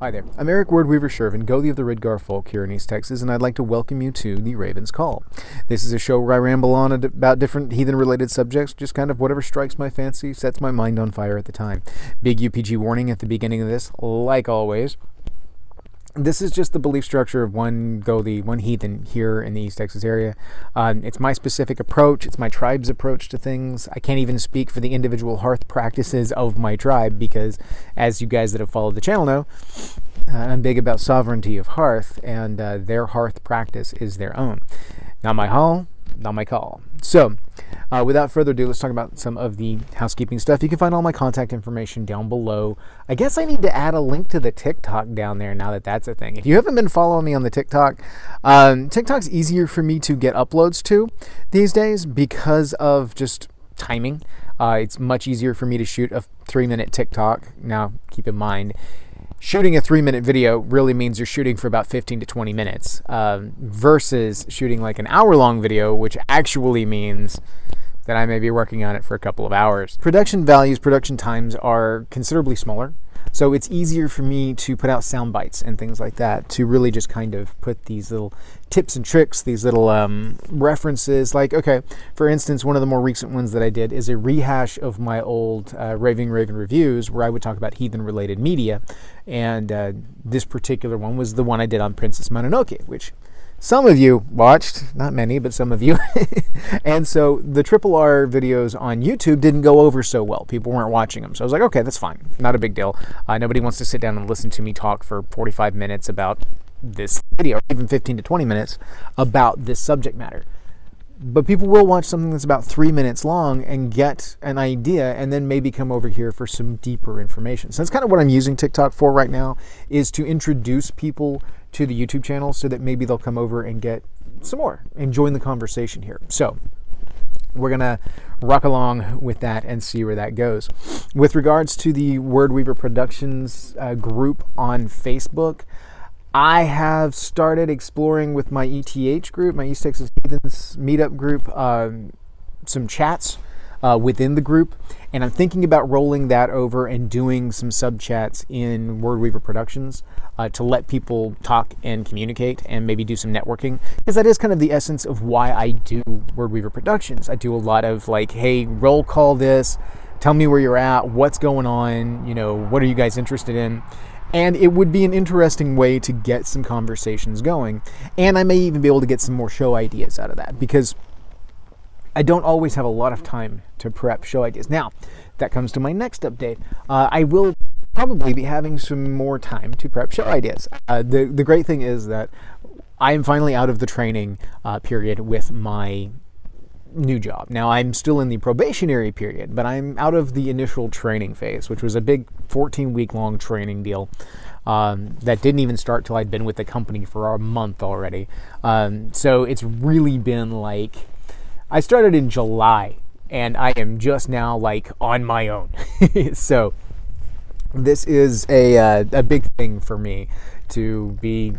Hi there, I'm Eric Wordweaver Sjerven, Goathie of the Ridgar folk here in East Texas, and I'd like to welcome you to The Raven's Call. This is a show where I ramble on about different heathen-related subjects, just kind of whatever strikes my fancy, sets my mind on fire at the time. Big UPG warning at the beginning of this, like always. This is just the belief structure of one Goathie, one heathen here in the East Texas area. It's my specific approach. It's my tribe's approach to things. I can't even speak for the individual hearth practices of my tribe because, as you guys that have followed the channel know, I'm big about sovereignty of hearth, and their hearth practice is their own. Not my hall, not my call. So, without further ado, let's talk about some of the housekeeping stuff. You can find all my contact information down below. I guess I need to add a link to the TikTok down there now that that's a thing. If you haven't been following me on the TikTok, TikTok's easier for me to get uploads to these days because of just timing. It's much easier for me to shoot a 3-minute TikTok. Now, keep in mind, shooting a 3-minute video really means you're shooting for about 15 to 20 minutes versus shooting like an hour-long video, which actually means that I may be working on it for a couple of hours. Production values, production times are considerably smaller, so it's easier for me to put out sound bites and things like that to really just kind of put these little tips and tricks, these little references. Like, okay, for instance, one of the more recent ones that I did is a rehash of my old Raving Raven reviews where I would talk about heathen-related media, and this particular one was the one I did on Princess Mononoke, which some of you watched, not many, but some of you. And so the Triple R videos on YouTube didn't go over so well. People weren't watching them. So I was like, okay, that's fine. Not a big deal. Nobody wants to sit down and listen to me talk for 45 minutes about this video, or even 15 to 20 minutes about this subject matter. But people will watch something that's about 3 minutes long and get an idea and then maybe come over here for some deeper information. So that's kind of what I'm using TikTok for right now, is to introduce people to the YouTube channel so that maybe they'll come over and get some more and join the conversation here. So we're going to rock along with that and see where that goes. With regards to the Wordweaver Productions group on Facebook, I have started exploring with my ETH group, my East Texas Heathens meetup group, some chats within the group, and I'm thinking about rolling that over and doing some sub chats in Wordweaver Productions to let people talk and communicate and maybe do some networking, because that is kind of the essence of why I do Wordweaver Productions. I do a lot of like, hey, roll call this, tell me where you're at, what's going on, you know, what are you guys interested in? And it would be an interesting way to get some conversations going. And I may even be able to get some more show ideas out of that, because I don't always have a lot of time to prep show ideas. Now, that comes to my next update. I will probably be having some more time to prep show ideas. The great thing is that I am finally out of the training period with my new job. Now, I'm still in the probationary period, but I'm out of the initial training phase, which was a big 14-week-long training deal that didn't even start till I'd been with the company for a month already. So it's really been like, I started in July, and I am just now like on my own. So this is a big thing for me to be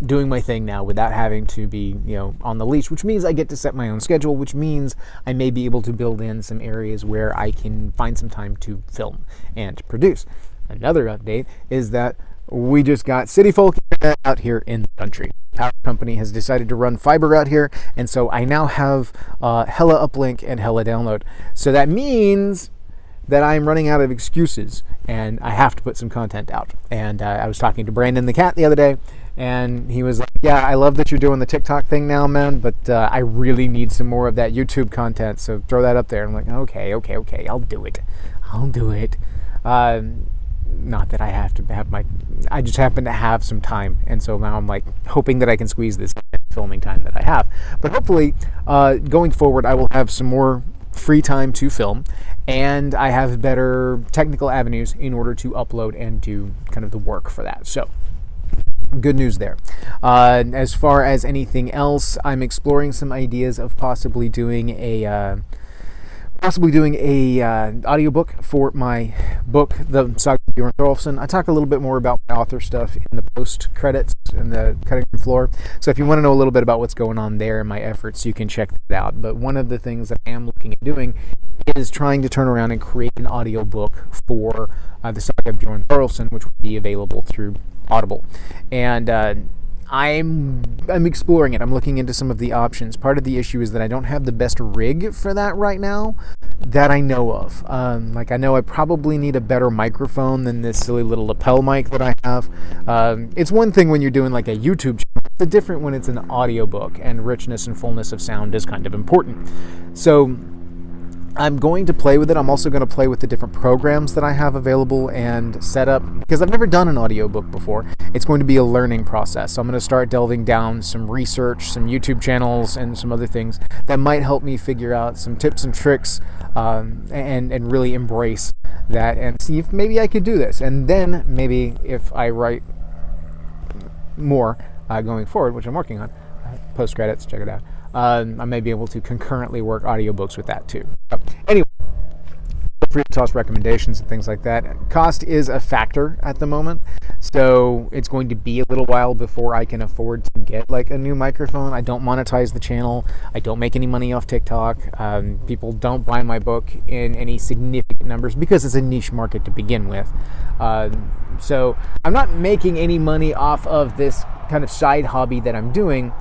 doing my thing now without having to be, you know, on the leash, which means I get to set my own schedule, which means I may be able to build in some areas where I can find some time to film and produce. Another update is that we just got City Folk out here in the country. Power company has decided to run fiber out here, and so I now have hella uplink and hella download. So that means that I'm running out of excuses, and I have to put some content out. And I was talking to Brandon the cat the other day, and he was like, yeah, I love that you're doing the TikTok thing now, man, but I really need some more of that YouTube content, so throw that up there. I'm like, okay, I'll do it. Not that I have to have I just happen to have some time, and so now I'm like hoping that I can squeeze this filming time that I have. But hopefully, going forward, I will have some more free time to film, and I have better technical avenues in order to upload and do kind of the work for that. So good news there. As far as anything else, I'm exploring some ideas of possibly doing a possibly doing a audiobook for my book, The Saga of Bjorn Thorolfson. I talk a little bit more about my author stuff in the post credits and the cutting room floor. So if you want to know a little bit about what's going on there and my efforts, you can check that out. But one of the things that I am looking at doing is trying to turn around and create an audiobook for The Saga of Bjorn Thorolfson, which will be available through Audible. And I'm exploring it. I'm looking into some of the options. Part of the issue is that I don't have the best rig for that right now that I know of. I know I probably need a better microphone than this silly little lapel mic that I have. It's one thing when you're doing like a YouTube channel. It's different when it's an audiobook, and richness and fullness of sound is kind of important. So I'm going to play with it. I'm also going to play with the different programs that I have available and set up, because I've never done an audiobook before. It's going to be a learning process. So I'm going to start delving down some research, some YouTube channels, and some other things that might help me figure out some tips and tricks and really embrace that and see if maybe I could do this. And then maybe if I write more going forward, which I'm working on, post credits, check it out. I may be able to concurrently work audiobooks with that too. So, anyway, feel free to toss recommendations and things like that. Cost is a factor at the moment, so it's going to be a little while before I can afford to get like a new microphone. I don't monetize the channel. I don't make any money off TikTok. People don't buy my book in any significant numbers because it's a niche market to begin with. So I'm not making any money off of this kind of side hobby that I'm doing.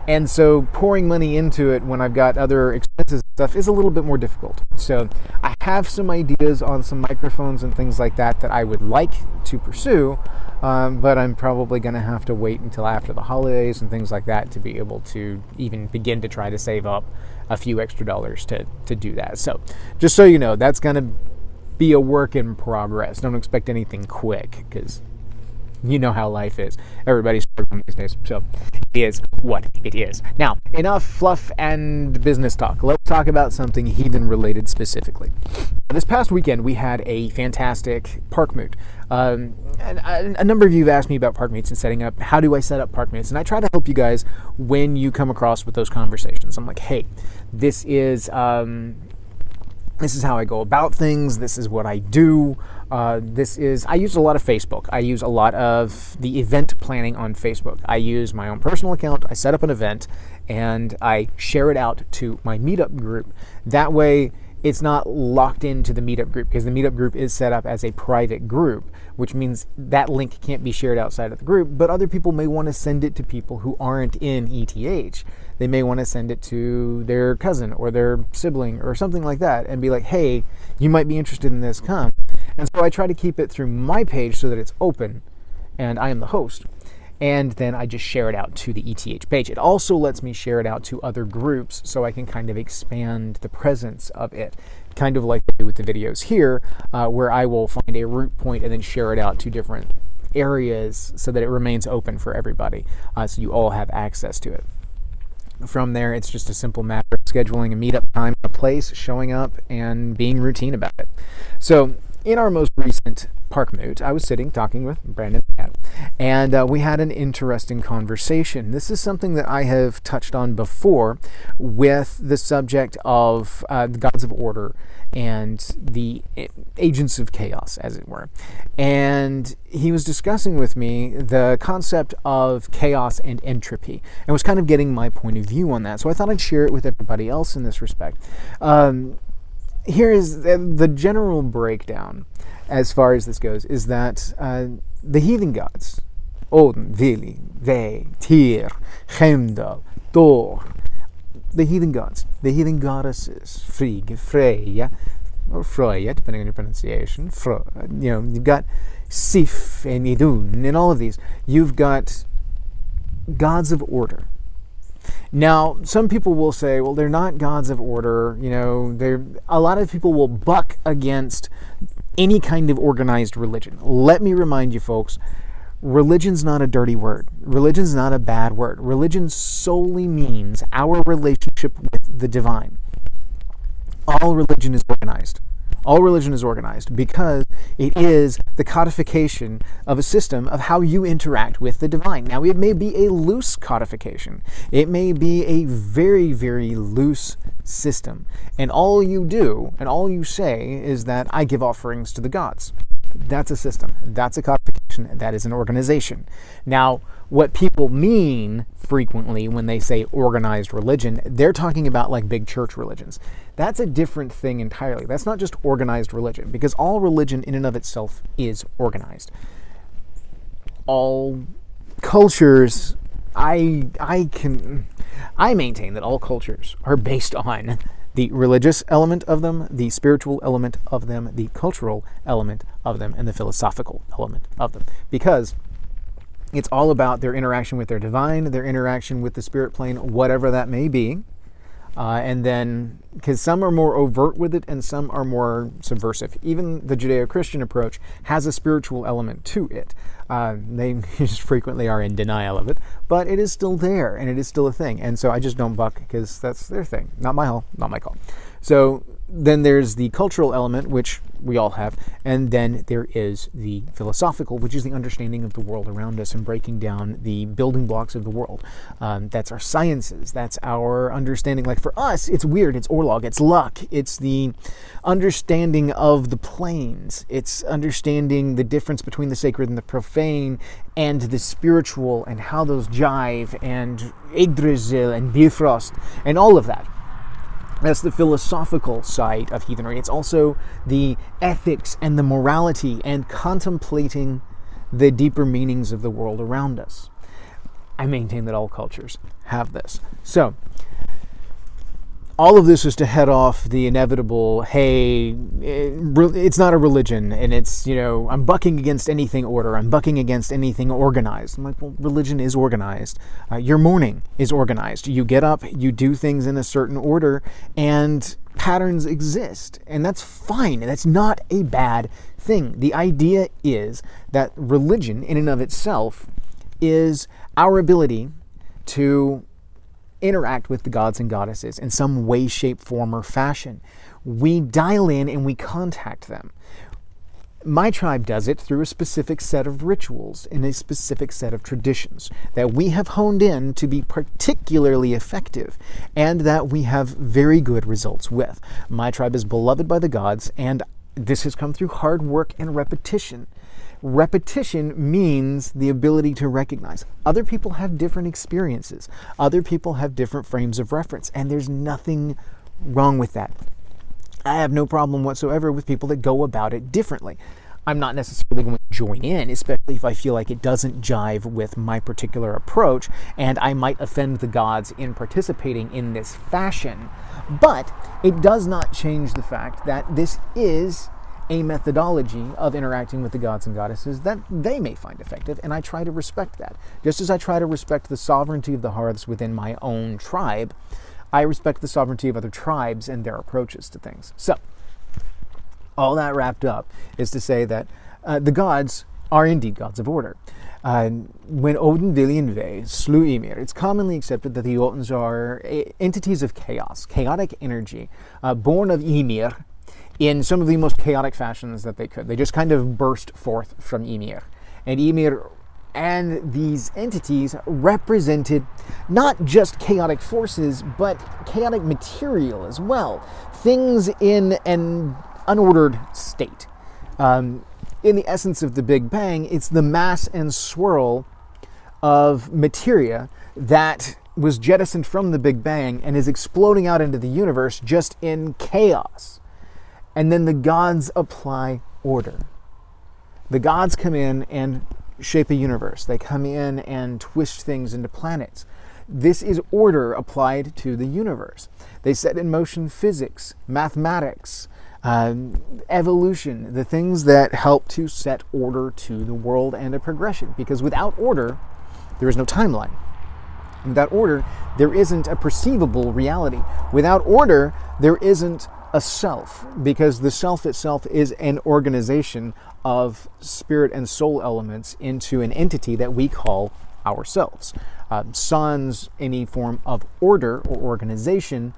And so pouring money into it when I've got other expenses and stuff is a little bit more difficult. So I have some ideas on some microphones and things like that I would like to pursue, but I'm probably going to have to wait until after the holidays and things like that to be able to even begin to try to save up a few extra dollars to do that. So just so you know, that's going to be a work in progress. Don't expect anything quick, because you know how life is. Everybody's struggling these days. So it is what it is. Now, enough fluff and business talk. Let's talk about something heathen related specifically. This past weekend, we had a fantastic park moot. A number of you have asked me about park moots and setting up. How do I set up park moots? And I try to help you guys when you come across with those conversations. I'm like, hey, this is how I go about things. This is what I do. I use a lot of Facebook. I use a lot of the event planning on Facebook. I use my own personal account. I set up an event and I share it out to my meetup group. That way it's not locked into the meetup group, because the meetup group is set up as a private group, which means that link can't be shared outside of the group, but other people may want to send it to people who aren't in ETH. They may want to send it to their cousin or their sibling or something like that and be like, hey, you might be interested in this, come. And so I try to keep it through my page so that it's open and I am the host. And then I just share it out to the ETH page. It also lets me share it out to other groups so I can kind of expand the presence of it. Kind of like I do with the videos here, where I will find a root point and then share it out to different areas so that it remains open for everybody, so you all have access to it. From there, it's just a simple matter of scheduling a meetup time, a place, showing up, and being routine about it. So in our most recent park moot, I was sitting talking with Brandon and we had an interesting conversation. This is something that I have touched on before with the subject of the gods of order and the agents of chaos, as it were. And he was discussing with me the concept of chaos and entropy and was kind of getting my point of view on that. So I thought I'd share it with everybody else in this respect. Here is the general breakdown as far as this goes, is that the heathen gods, Odin, Vili, Ve, Tyr, Heimdall, Thor, the heathen gods, the heathen goddesses, Frigg, Freya, or Freya, depending on your pronunciation, you've got Sif and Idun and all of these. You've got gods of order. Now, some people will say, well, they're not gods of order. A lot of people will buck against any kind of organized religion. Let me remind you, folks, religion's not a dirty word. Religion's not a bad word. Religion solely means our relationship with the divine. All religion is organized. All religion is organized because it is the codification of a system of how you interact with the divine. Now, it may be a loose codification. It may be a very, very loose system. And all you do and all you say is that I give offerings to the gods. That's a system. That's a codification. That is an organization. Now, what people mean frequently when they say organized religion, they're talking about like big church religions. That's a different thing entirely. That's not just organized religion, because all religion in and of itself is organized. All cultures, I maintain that all cultures are based on the religious element of them, the spiritual element of them, the cultural element of them, and the philosophical element of them. Because it's all about their interaction with their divine, their interaction with the spirit plane, whatever that may be. And then, because some are more overt with it and some are more subversive. Even the Judeo-Christian approach has a spiritual element to it. They just frequently are in denial of it, but it is still there and it is still a thing. And so I just don't buck because that's their thing. Not my call. So then there's the cultural element, which we all have, and then there is the philosophical, which is the understanding of the world around us and breaking down the building blocks of the world. That's our sciences. That's our understanding. Like for us, it's weird. It's orlog. It's luck. It's the understanding of the planes. It's understanding the difference between the sacred and the profane and the spiritual and how those jive and Yggdrasil and Bifrost and all of that. That's the philosophical side of heathenry. It's also the ethics and the morality and contemplating the deeper meanings of the world around us. I maintain that all cultures have this. So, all of this is to head off the inevitable, hey, it's not a religion, and it's, I'm bucking against anything order, I'm bucking against anything organized. I'm like, well, religion is organized. Your mourning is organized. You get up, you do things in a certain order, and patterns exist, and that's fine. That's not a bad thing. The idea is that religion, in and of itself, is our ability to interact with the gods and goddesses in some way, shape, form, or fashion. We dial in and we contact them. My tribe does it through a specific set of rituals and a specific set of traditions that we have honed in to be particularly effective and that we have very good results with. My tribe is beloved by the gods, and this has come through hard work and repetition. Repetition means the ability to recognize. Other people have different experiences. Other people have different frames of reference, and there's nothing wrong with that. I have no problem whatsoever with people that go about it differently. I'm not necessarily going to join in, especially if I feel like it doesn't jive with my particular approach, and I might offend the gods in participating in this fashion. But it does not change the fact that this is a methodology of interacting with the gods and goddesses that they may find effective, and I try to respect that. Just as I try to respect the sovereignty of the hearths within my own tribe, I respect the sovereignty of other tribes and their approaches to things. So, all that wrapped up is to say that the gods are indeed gods of order. When Odin Viljenve slew Ymir, it's commonly accepted that the Jotuns are entities of chaos, chaotic energy, born of Ymir, in some of the most chaotic fashions that they could. They just kind of burst forth from Ymir. And Ymir and these entities represented not just chaotic forces, but chaotic material as well. Things in an unordered state. In the essence of the Big Bang, it's the mass and swirl of materia that was jettisoned from the Big Bang and is exploding out into the universe just in chaos. And then the gods apply order. The gods come in and shape a universe. They come in and twist things into planets. This is order applied to the universe. They set in motion physics, mathematics, evolution, the things that help to set order to the world and a progression. Because without order, there is no timeline. Without order, there isn't a perceivable reality. Without order, there isn't a self, because the self itself is an organization of spirit and soul elements into an entity that we call ourselves. Sans any form of order or organization,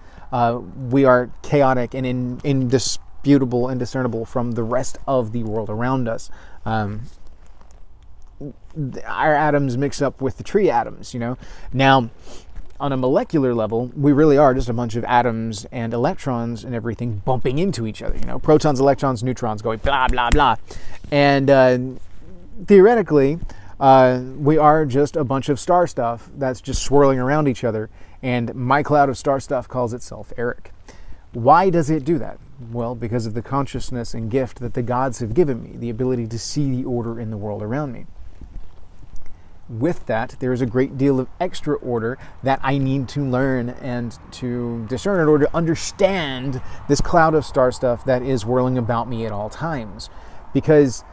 we are chaotic and indisputable and discernible from the rest of the world around us. Our atoms mix up with the tree atoms, Now, on a molecular level, we really are just a bunch of atoms and electrons and everything bumping into each other. Protons, electrons, neutrons going blah, blah, blah. And theoretically, we are just a bunch of star stuff that's just swirling around each other. And my cloud of star stuff calls itself Eric. Why does it do that? Well, because of the consciousness and gift that the gods have given me, the ability to see the order in the world around me. With that, there is a great deal of extra order that I need to learn and to discern in order to understand this cloud of star stuff that is whirling about me at all times. Because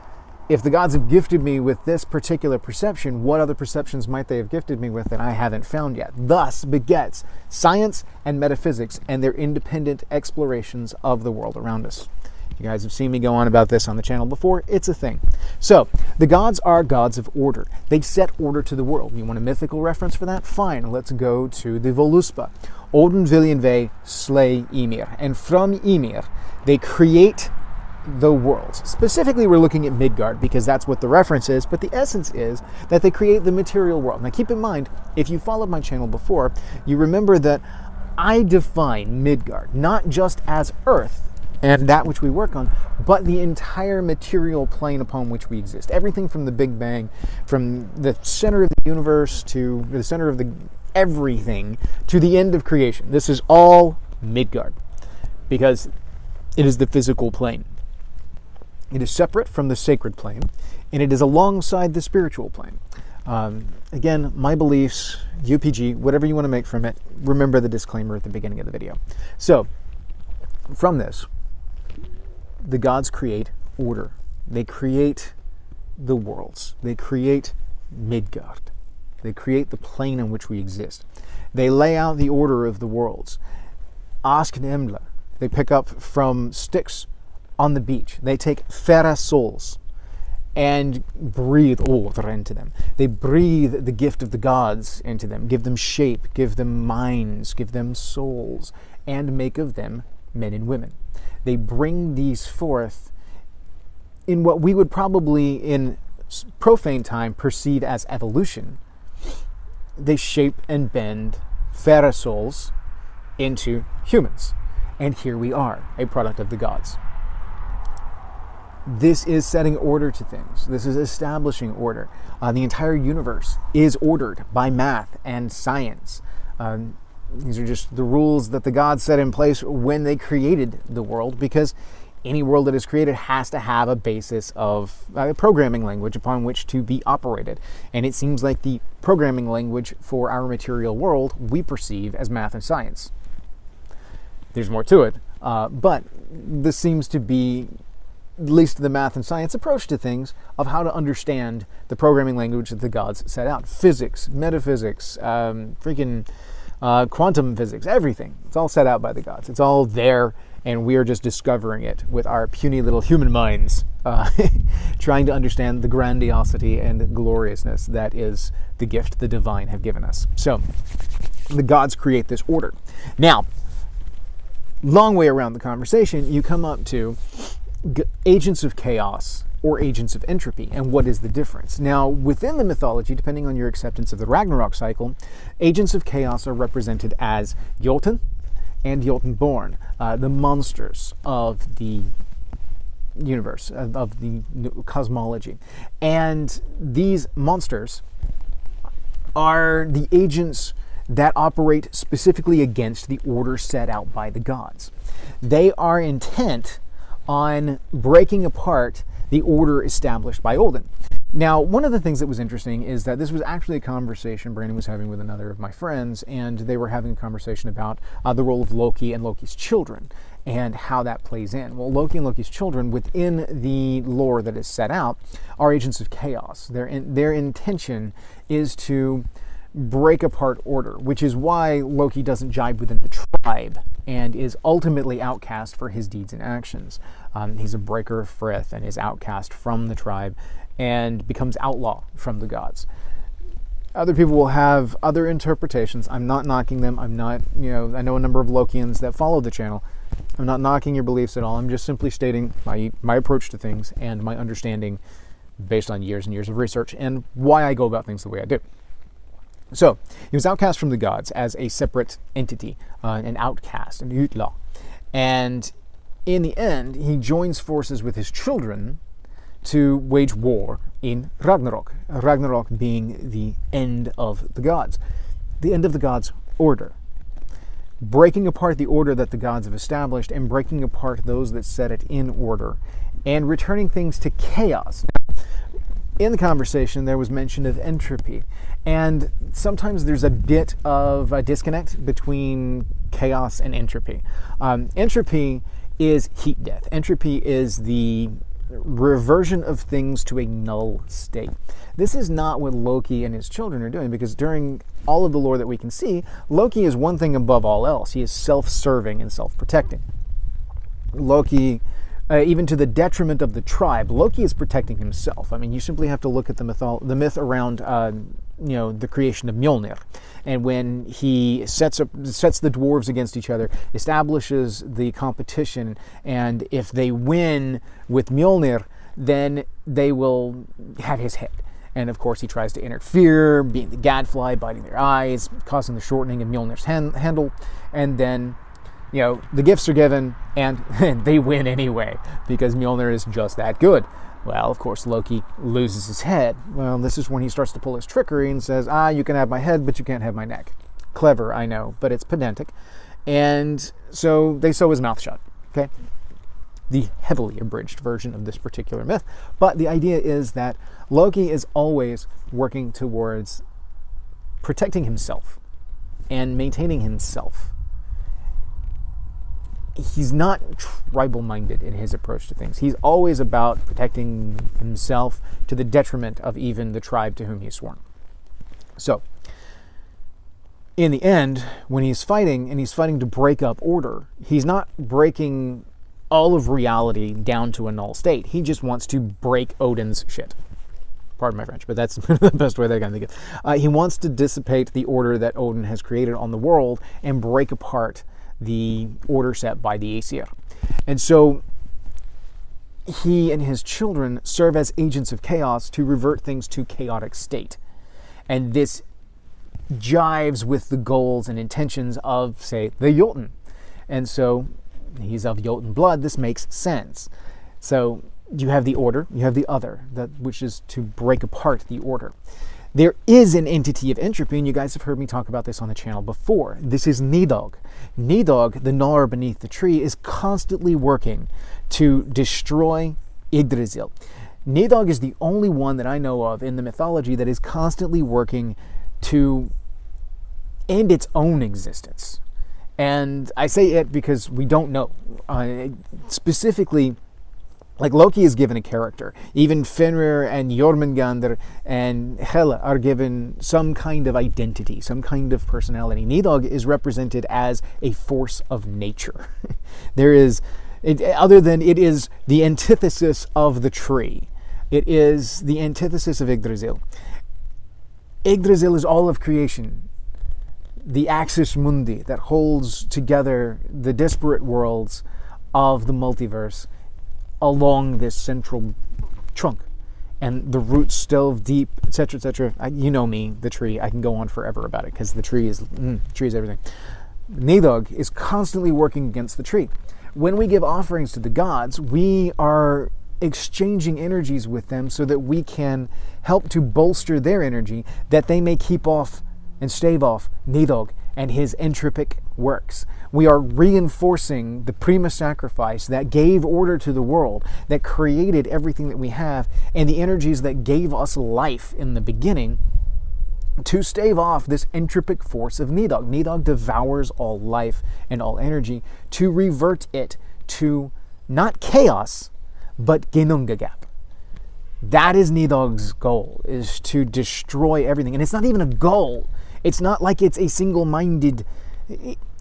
if the gods have gifted me with this particular perception, what other perceptions might they have gifted me with that I haven't found yet? Thus begets science and metaphysics and their independent explorations of the world around us. You guys have seen me go on about this on the channel before. It's a thing. So, the gods are gods of order. They set order to the world. You want a mythical reference for that? Fine, let's go to the Voluspa. Odin viljen ve slay Ymir. And from Ymir, they create the worlds. Specifically, we're looking at Midgard because that's what the reference is, but the essence is that they create the material world. Now, keep in mind, if you followed my channel before, you remember that I define Midgard not just as Earth, and that which we work on, but the entire material plane upon which we exist. Everything from the Big Bang, from the center of the universe to the center of the everything, to the end of creation. This is all Midgard, because it is the physical plane. It is separate from the sacred plane, and it is alongside the spiritual plane. Again, my beliefs, UPG, whatever you want to make from it, remember the disclaimer at the beginning of the video. So, from this, the gods create order. They create the worlds. They create Midgard. They create the plane in which we exist. They lay out the order of the worlds. Asknemla. They pick up from sticks on the beach. They take fera souls and breathe order into them. They breathe the gift of the gods into them, give them shape, give them minds, give them souls, and make of them men and women. They bring these forth in what we would probably in profane time perceive as evolution. They shape and bend fera souls into humans. And here we are, a product of the gods. This is setting order to things. This is establishing order. The entire universe is ordered by math and science. These are just the rules that the gods set in place when they created the world, because any world that is created has to have a basis of a programming language upon which to be operated. And it seems like the programming language for our material world we perceive as math and science. There's more to it, but this seems to be at least the math and science approach to things of how to understand the programming language that the gods set out. Physics, metaphysics, quantum physics, everything. It's all set out by the gods. It's all there, and we are just discovering it with our puny little human minds, trying to understand the grandiosity and gloriousness that is the gift the divine have given us. So, the gods create this order. Now, long way around the conversation, you come up to agents of chaos or agents of entropy, and what is the difference? Now, within the mythology, depending on your acceptance of the Ragnarok cycle, agents of chaos are represented as Jotun and Jotunborn, the monsters of the universe, of the cosmology. And these monsters are the agents that operate specifically against the order set out by the gods. They are intent on breaking apart the order established by Odin. Now, one of the things that was interesting is that this was actually a conversation Brandon was having with another of my friends, and they were having a conversation about the role of Loki and Loki's children and how that plays in. Well, Loki and Loki's children, within the lore that is set out, are agents of chaos. Their intention is to break apart order, which is why Loki doesn't jibe within the tribe and is ultimately outcast for his deeds and actions. He's a breaker of Frith and is outcast from the tribe and becomes outlaw from the gods. Other people will have other interpretations. I'm not knocking them. I'm not, I know a number of Lokians that follow the channel. I'm not knocking your beliefs at all. I'm just simply stating my approach to things and my understanding based on years and years of research and why I go about things the way I do. So, he was outcast from the gods as a separate entity, an outcast, an utla. And in the end, he joins forces with his children to wage war in Ragnarok. Ragnarok being the end of the gods. The end of the gods' order. Breaking apart the order that the gods have established and breaking apart those that set it in order and returning things to chaos. In the conversation, there was mention of entropy, and sometimes there's a bit of a disconnect between chaos and entropy. Entropy is heat death. Entropy is the reversion of things to a null state. This is not what Loki and his children are doing, because during all of the lore that we can see, Loki is one thing above all else. He is self-serving and self-protecting. Loki, even to the detriment of the tribe, Loki is protecting himself. I mean, you simply have to look at the myth around the creation of Mjolnir. And when he sets the dwarves against each other, establishes the competition, and if they win with Mjolnir, then they will have his head. And of course he tries to interfere, being the gadfly, biting their eyes, causing the shortening of Mjolnir's handle, and then the gifts are given, and they win anyway, because Mjolnir is just that good. Well, of course, Loki loses his head. Well, this is when he starts to pull his trickery and says, you can have my head, but you can't have my neck. Clever, I know, but it's pedantic. And so they sew his mouth shut, okay? The heavily abridged version of this particular myth. But the idea is that Loki is always working towards protecting himself and maintaining himself. He's not tribal-minded in his approach to things. He's always about protecting himself to the detriment of even the tribe to whom he's sworn. So, in the end, when he's fighting, and he's fighting to break up order, he's not breaking all of reality down to a null state. He just wants to break Odin's shit. Pardon my French, but that's the best way that I can think of. He wants to dissipate the order that Odin has created on the world and break apart the order set by the Aesir. And so he and his children serve as agents of chaos to revert things to chaotic state. And this jives with the goals and intentions of, say, the Jotun. And so he's of Jotun blood. This makes sense. So you have the order, you have the other, which is to break apart the order. There is an entity of entropy, and you guys have heard me talk about this on the channel before. This is Nidhogg. Nidhogg, the gnawer beneath the tree, is constantly working to destroy Yggdrasil. Nidhogg is the only one that I know of in the mythology that is constantly working to end its own existence. And I say it because we don't know. Specifically, like Loki is given a character. Even Fenrir and Jormungandr and Hela are given some kind of identity, some kind of personality. Nidhogg is represented as a force of nature. It is the antithesis of the tree. It is the antithesis of Yggdrasil. Yggdrasil is all of creation. The axis mundi that holds together the disparate worlds of the multiverse along this central trunk, and the roots delve deep, etc., etc. You know me, the tree. I can go on forever about it because the tree is everything. Nidhogg is constantly working against the tree. When we give offerings to the gods, we are exchanging energies with them so that we can help to bolster their energy, that they may keep off and stave off Nidhogg and his entropic works. We are reinforcing the prima sacrifice that gave order to the world, that created everything that we have, and the energies that gave us life in the beginning, to stave off this entropic force of Nidhogg. Nidhogg devours all life and all energy to revert it to not chaos, but Ginnungagap. That is Nidhogg's goal, is to destroy everything. And it's not even a goal. It's not like it's a single-minded,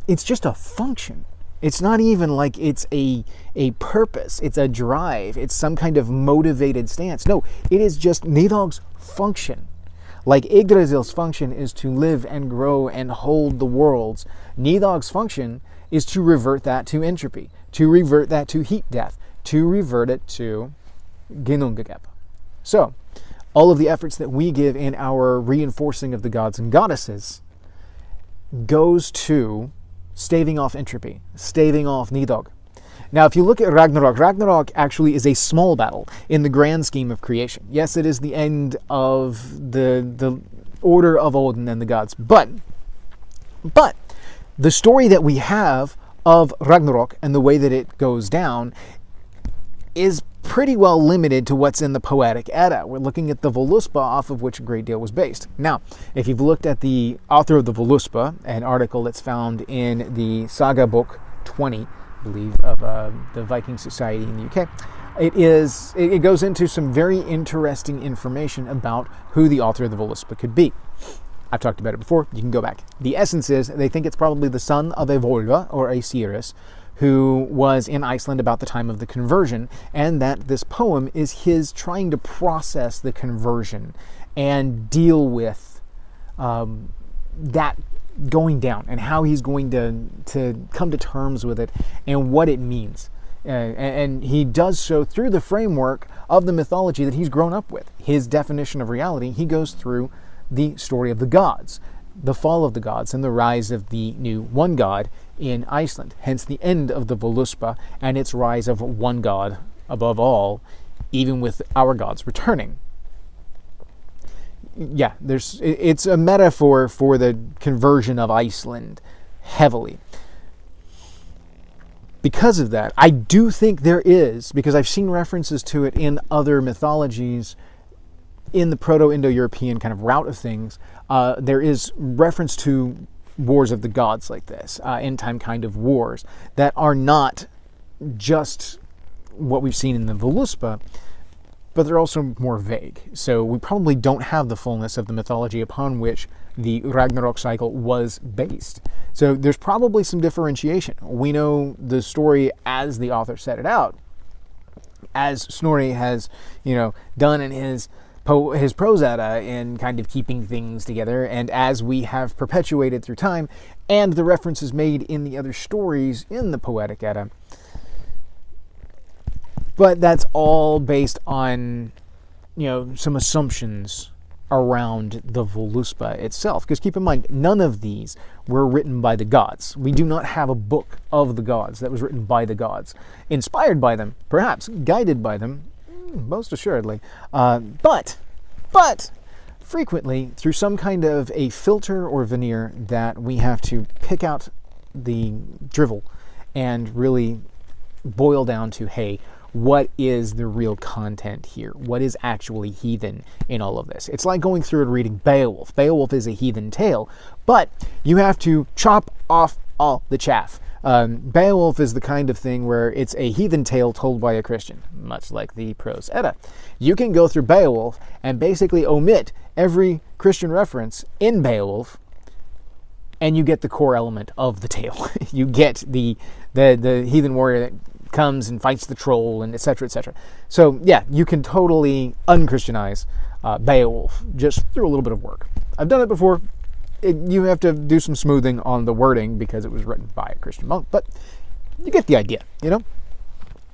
it's just a function. It's not even like it's a purpose, it's a drive, it's some kind of motivated stance. No, it is just Nidhogg's function. Like Yggdrasil's function is to live and grow and hold the worlds, Nidhogg's function is to revert that to entropy, to revert that to heat death, to revert it to Ginnungagap. So, all of the efforts that we give in our reinforcing of the gods and goddesses goes to staving off entropy, staving off Nidhogg. Now, if you look at Ragnarok, Ragnarok actually is a small battle in the grand scheme of creation. Yes, it is the end of the order of Odin and the gods, but the story that we have of Ragnarok and the way that it goes down is pretty well limited to what's in the Poetic Edda. We're looking at the Voluspa, off of which a great deal was based. Now, if you've looked at the author of the Voluspa, an article that's found in the Saga Book 20, I believe, of the Viking Society in the UK, it goes into some very interesting information about who the author of the Voluspa could be. I've talked about it before. You can go back. The essence is they think it's probably the son of a Volva or a Sirius who was in Iceland about the time of the conversion, and that this poem is his trying to process the conversion and deal with that going down and how he's going to come to terms with it and what it means. And he does so through the framework of the mythology that he's grown up with. His definition of reality, he goes through the story of the gods, the fall of the gods, and the rise of the new one god in Iceland. Hence the end of the Voluspa and its rise of one god above all, even with our gods returning. Yeah, it's a metaphor for the conversion of Iceland heavily. Because of that, I do think there is, because I've seen references to it in other mythologies, in the Proto-Indo-European kind of route of things, there is reference to wars of the gods like this, end-time kind of wars, that are not just what we've seen in the Voluspa, but they're also more vague. So we probably don't have the fullness of the mythology upon which the Ragnarok cycle was based. So there's probably some differentiation. We know the story as the author set it out, as Snorri has, done in his prose Edda in kind of keeping things together, and as we have perpetuated through time, and the references made in the other stories in the Poetic Edda. But that's all based on, some assumptions around the Voluspa itself. Because keep in mind, none of these were written by the gods. We do not have a book of the gods that was written by the gods. Inspired by them, perhaps, guided by them, most assuredly, but frequently through some kind of a filter or veneer that we have to pick out the drivel and really boil down to, hey, what is the real content here? What is actually heathen in all of this? It's like going through and reading Beowulf. Beowulf is a heathen tale, but you have to chop off all the chaff. Beowulf is the kind of thing where it's a heathen tale told by a Christian, much like the Prose Edda. You can go through Beowulf and basically omit every Christian reference in Beowulf, and you get the core element of the tale. You get the heathen warrior that comes and fights the troll, and etc., etc. So yeah, you can totally unchristianize Beowulf just through a little bit of work. I've done it before. You have to do some smoothing on the wording because it was written by a Christian monk, but you get the idea,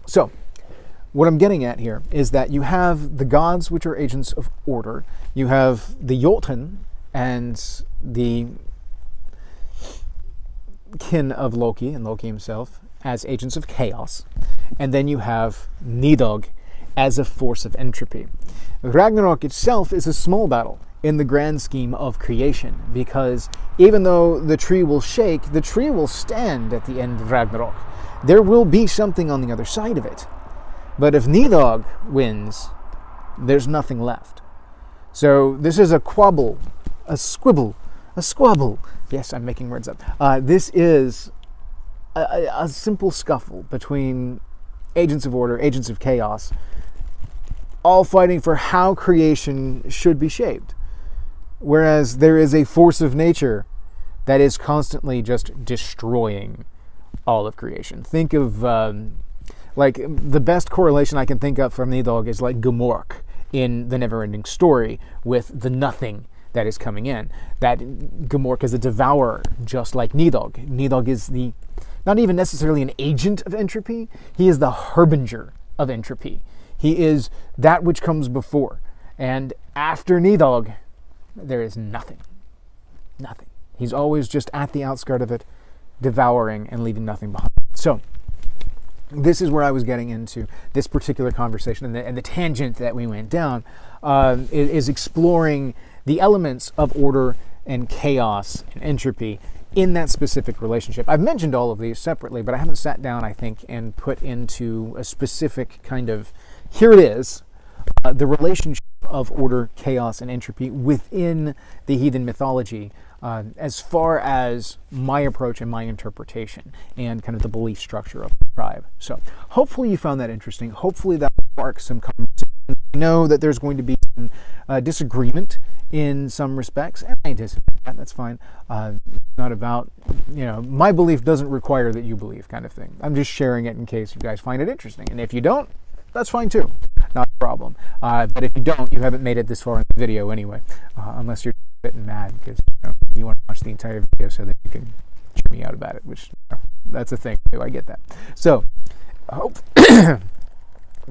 So, what I'm getting at here is that you have the gods, which are agents of order. You have the Jotun and the kin of Loki, and Loki himself, as agents of chaos. And then you have Nidhogg as a force of entropy. Ragnarok itself is a small battle in the grand scheme of creation, because even though the tree will shake, the tree will stand at the end of Ragnarok. There will be something on the other side of it. But if Nidhogg wins, there's nothing left. So this is a quabble, a squibble, a squabble. Yes, I'm making words up. This is a simple scuffle between agents of order, agents of chaos, all fighting for how creation should be shaped. Whereas there is a force of nature that is constantly just destroying all of creation. Think of, the best correlation I can think of from Nidhogg is like Gmork in The Neverending Story with the nothing that is coming in. That Gmork is a devourer, just like Nidhogg. Nidhogg is not even necessarily an agent of entropy, he is the harbinger of entropy. He is that which comes before. And after Nidhogg, there is nothing. Nothing. He's always just at the outskirt of it, devouring and leaving nothing behind. So, this is where I was getting into this particular conversation, and the tangent that we went down is exploring the elements of order and chaos and entropy in that specific relationship. I've mentioned all of these separately, but I haven't sat down, I think, and put into a specific kind of, here it is, the relationship of order, chaos, and entropy within the heathen mythology, as far as my approach and my interpretation and kind of the belief structure of the tribe. So hopefully you found that interesting. Hopefully that will spark some conversation. I know that there's going to be some disagreement in some respects, and I disagree with that. That's fine. Not about, my belief doesn't require that you believe, kind of thing. I'm just sharing it in case you guys find it interesting. And if you don't, that's fine too. Not a problem. But if you don't, you haven't made it this far in the video anyway, unless you're bitten mad because you want to watch the entire video so that you can cheer me out about it, which that's a thing too. I get that. So,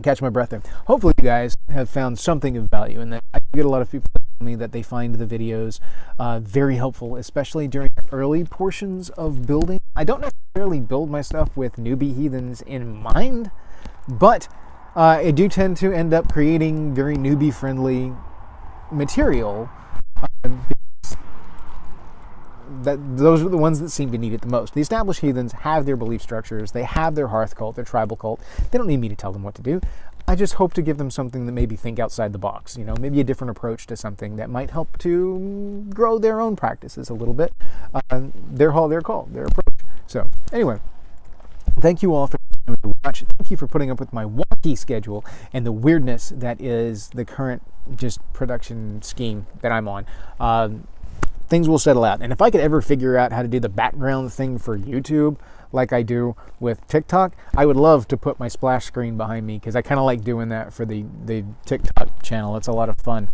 catch my breath there. Hopefully you guys have found something of value, and that I get a lot of people telling me that they find the videos very helpful, especially during the early portions of building. I don't necessarily build my stuff with newbie heathens in mind, but I do tend to end up creating very newbie-friendly material. Those are the ones that seem to need it the most. The established heathens have their belief structures, they have their hearth cult, their tribal cult. They don't need me to tell them what to do. I just hope to give them something that maybe think outside the box, maybe a different approach to something that might help to grow their own practices a little bit. Their call, their approach. So anyway, thank you all for watch. Thank you for putting up with my wonky schedule and the weirdness that is the current just production scheme that I'm on. Things will settle out. And if I could ever figure out how to do the background thing for YouTube like I do with TikTok, I would love to put my splash screen behind me because I kind of like doing that for the TikTok channel. It's a lot of fun.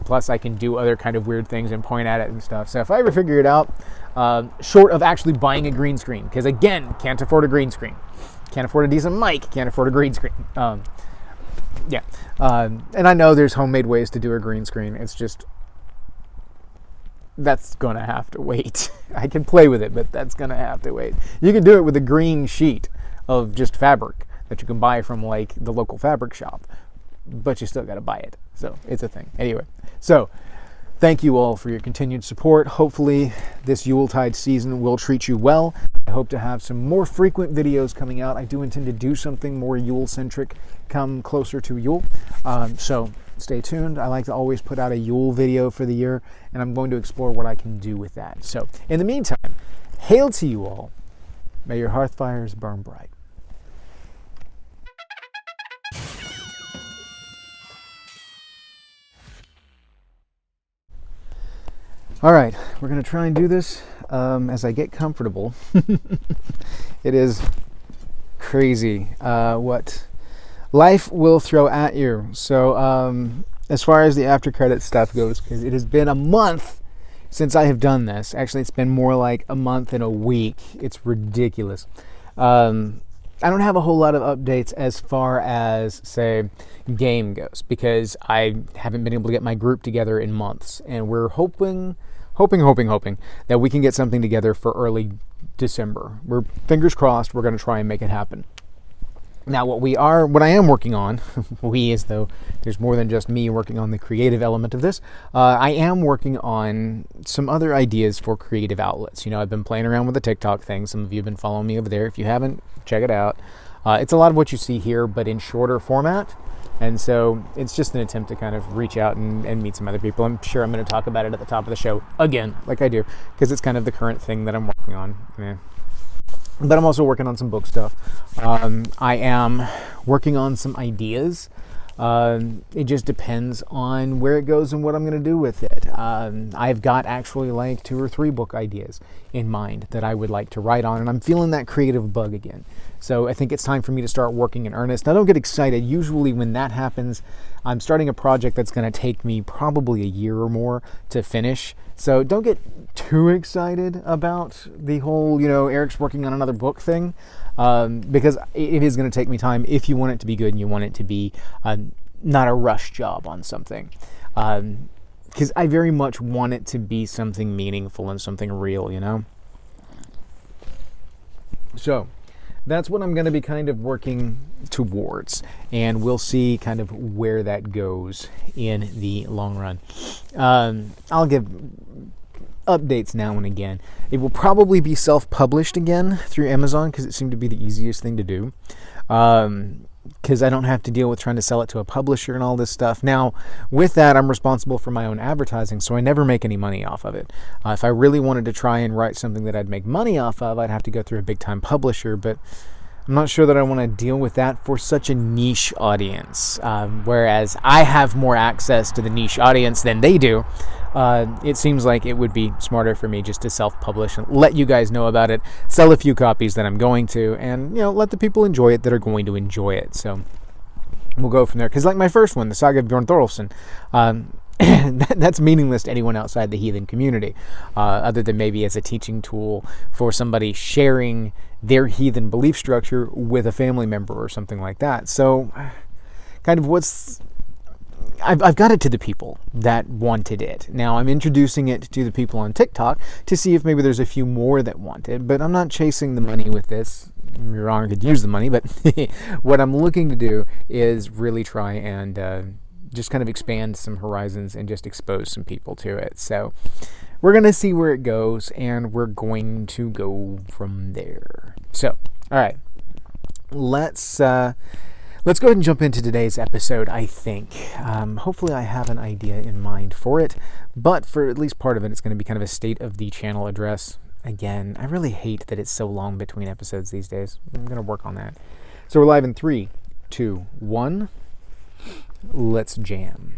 Plus I can do other kind of weird things and point at it and stuff. So if I ever figure it out, short of actually buying a green screen, because again, can't afford a green screen. Can't afford a decent mic, can't afford a green screen. And I know there's homemade ways to do a green screen. It's just, that's going to have to wait. I can play with it, but that's going to have to wait. You can do it with a green sheet of just fabric that you can buy from like the local fabric shop, but you still got to buy it. So it's a thing. Anyway, so thank you all for your continued support. Hopefully this Yuletide season will treat you well. I hope to have some more frequent videos coming out. I do intend to do something more Yule-centric come closer to Yule. So stay tuned. I like to always put out a Yule video for the year, and I'm going to explore what I can do with that. So in the meantime, hail to you all. May your hearth fires burn bright. All right, we're going to try and do this as I get comfortable. It is crazy what life will throw at you. So as far as the after credit stuff goes, because it has been a month since I have done this. Actually, it's been more like a month and a week. It's ridiculous. I don't have a whole lot of updates as far as, say, game goes, because I haven't been able to get my group together in months, and we're hoping that we can get something together for early December. We're fingers crossed. We're going to try and make it happen. Now, what I am working on, as though there's more than just me working on the creative element of this, I am working on some other ideas for creative outlets. I've been playing around with the TikTok thing. Some of you have been following me over there. If you haven't, check it out. It's a lot of what you see here, but in shorter format. And so it's just an attempt to kind of reach out and meet some other people. I'm sure I'm going to talk about it at the top of the show again, like I do, because it's kind of the current thing that I'm working on. Yeah. But I'm also working on some book stuff. I am working on some ideas. It just depends on where it goes and what I'm going to do with it. I've got actually like 2 or 3 book ideas in mind that I would like to write on, and I'm feeling that creative bug again. So I think it's time for me to start working in earnest. Now, don't get excited. Usually when that happens, I'm starting a project that's going to take me probably a year or more to finish. So don't get too excited about the whole, Eric's working on another book thing, because it is going to take me time if you want it to be good and you want it to be not a rush job on something. Because I very much want it to be something meaningful and something real, you know? So, that's what I'm going to be kind of working towards, and we'll see kind of where that goes in the long run. I'll give updates now and again. It will probably be self-published again through Amazon because it seemed to be the easiest thing to do. Because I don't have to deal with trying to sell it to a publisher and all this stuff. Now, with that, I'm responsible for my own advertising, so I never make any money off of it. If I really wanted to try and write something that I'd make money off of, I'd have to go through a big-time publisher, but I'm not sure that I want to deal with that for such a niche audience. Whereas I have more access to the niche audience than they do. It seems like it would be smarter for me just to self-publish and let you guys know about it, sell a few copies that I'm going to, and let the people enjoy it that are going to enjoy it. So we'll go from there. Because like my first one, the Saga of Bjorn Thorolfson, that's meaningless to anyone outside the heathen community, other than maybe as a teaching tool for somebody sharing their heathen belief structure with a family member or something like that. So kind of I've got it to the people that wanted it. Now I'm introducing it to the people on TikTok to see if maybe there's a few more that want it, but I'm not chasing the money with this. You're wrong, I could use the money, but what I'm looking to do is really try and just kind of expand some horizons and just expose some people to it. So we're going to see where it goes, and we're going to go from there. So, all right, let's go ahead and jump into today's episode, I think. Hopefully I have an idea in mind for it, but for at least part of it, it's going to be kind of a state of the channel address. Again, I really hate that it's so long between episodes these days. I'm going to work on that. So we're live in 3, 2, 1. Let's jam.